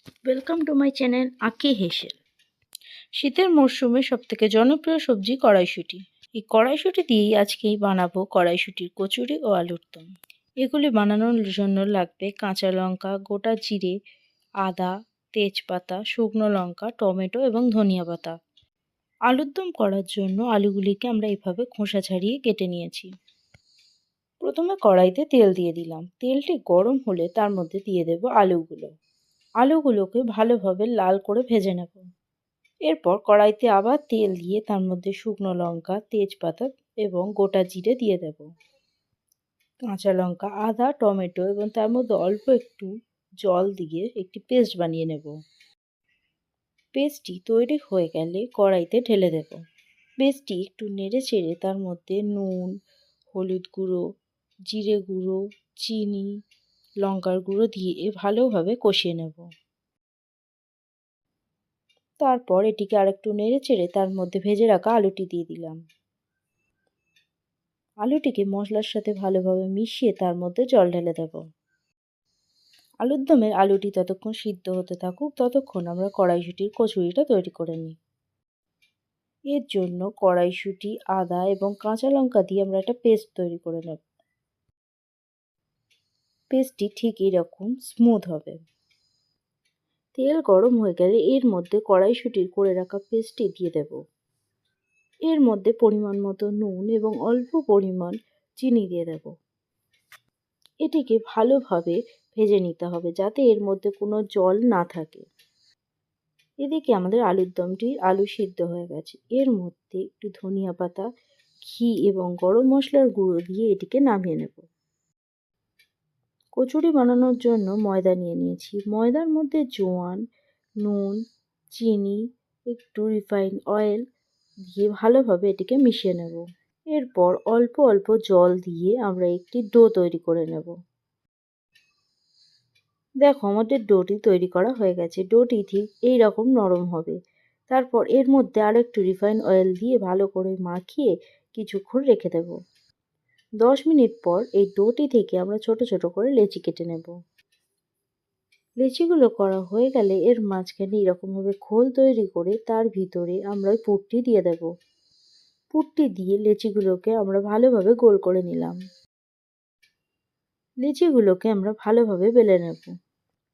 Welcome to my channel আঁকি হেসেল। শীতের মরশুমে সবথেকে জনপ্রিয় সবজি কড়াইশুঁটি। এই কড়াইশুঁটি দিয়েই আজকেই বানাবো কড়াইশুঁটির কচুরি ও আলুর দম। এগুলি বানানোর জন্য লাগবে কাঁচা লঙ্কা, গোটা জিরে, আদা, তেজপাতা, শুকনো লঙ্কা, টমেটো এবং ধনিয়া পাতা। আলুর দম করার জন্য আলুগুলিকে আমরা এভাবে খোসা ছাড়িয়ে কেটে নিয়েছি। প্রথমে কড়াইতে তেল দিয়ে দিলাম। তেলটি গরম হলে তার মধ্যে দিয়ে দেব আলুগুলোকে ভালোভাবে লাল করে ভেজে নেব। এরপর কড়াইতে আবার তেল দিয়ে তার মধ্যে শুকনো লঙ্কা, তেজপাতা এবং গোটা জিরে দিয়ে দেব। কাঁচা লঙ্কা, আদা, টমেটো এবং তার মধ্যে অল্প একটু জল দিয়ে একটি পেস্ট বানিয়ে নেব। পেস্টটি তৈরি হয়ে গেলে কড়াইতে ঢেলে দেব। পেস্টটি একটু নেড়ে চেড়ে তার মধ্যে নুন, হলুদ গুঁড়ো, জিরে গুঁড়ো, চিনি, লঙ্কার গুঁড়ো দিয়ে ভালোভাবে কষিয়ে নেব। তারপর এটিকে আরেকটু নেড়ে চেড়ে তার মধ্যে ভেজে রাখা আলুটি দিয়ে দিলাম। আলুটিকে মশলার সাথে ভালোভাবে মিশিয়ে তার মধ্যে জল ঢেলে দেব। আলুর দমের আলুটি ততক্ষণ সিদ্ধ হতে থাকুক, ততক্ষণ আমরা কড়াইশুঁটির কচুরিটা তৈরি করে নিই। এর জন্য কড়াইশুঁটি, আদা এবং কাঁচা লঙ্কা দিয়ে আমরা একটা পেস্ট তৈরি করে নেব। পেস্টটি ঠিক এরকম স্মুথ হবে। তেল গরম হয়ে গেলে এর মধ্যে কড়াইশুঁটির করে রাখা পেস্টটি দিয়ে দেব। এর মধ্যে পরিমাণ মতো নুন এবং অল্প পরিমাণ চিনি দিয়ে দেব। এটিকে ভালোভাবে ভেজে নিতে হবে যাতে এর মধ্যে কোনো জল না থাকে। এদিকে আমাদের আলুর দমটি আলু সিদ্ধ হয়ে গেছে। এর মধ্যে একটু ধনিয়া পাতা, ঘি এবং গরম মশলার গুঁড়ো দিয়ে এটিকে নামিয়ে নেব। কচুরি বানানোর জন্য ময়দা নিয়ে নিয়েছি। ময়দার মধ্যে জোয়ান, নুন, চিনি, একটু রিফাইন অয়েল দিয়ে ভালোভাবে এটিকে মিশিয়ে নেব। এরপর অল্প অল্প জল দিয়ে আমরা একটি ডো তৈরি করে নেব। দেখো আমাদের ডোটি তৈরি করা হয়ে গেছে। ডোটি ঠিক এই রকম নরম হবে। তারপর এর মধ্যে আরও একটু রিফাইন অয়েল দিয়ে ভালো করে মাখিয়ে কিছুক্ষণ রেখে দেব। 10 মিনিট পর এই ডোটি থেকে আমরা ছোট ছোট করে লেচি কেটে নেব। লেচিগুলো করা হয়ে গেলে এর মাঝখানে এরকমভাবে খোল তৈরি করে তার ভিতরে আমরা ওই পুরটি দিয়ে দেব। পুরটি দিয়ে লেচিগুলোকে আমরা ভালোভাবে গোল করে নিলাম। লেচিগুলোকে আমরা ভালোভাবে বেলে নেব।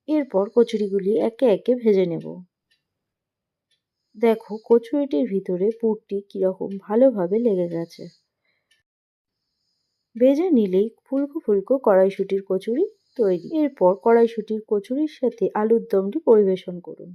এরপর কচুরিগুলি একে একে ভেজে নেব। দেখো কচুরিটির ভিতরে পুরটি কীরকম ভালোভাবে লেগে গেছে। ভেজে নিলেই ফুলকো ফুলকো কড়াইশুঁটির কচুরি তৈরি। এরপর কড়াইশুঁটির কচুরির সাথে আলুর দমটি পরিবেশন করুন।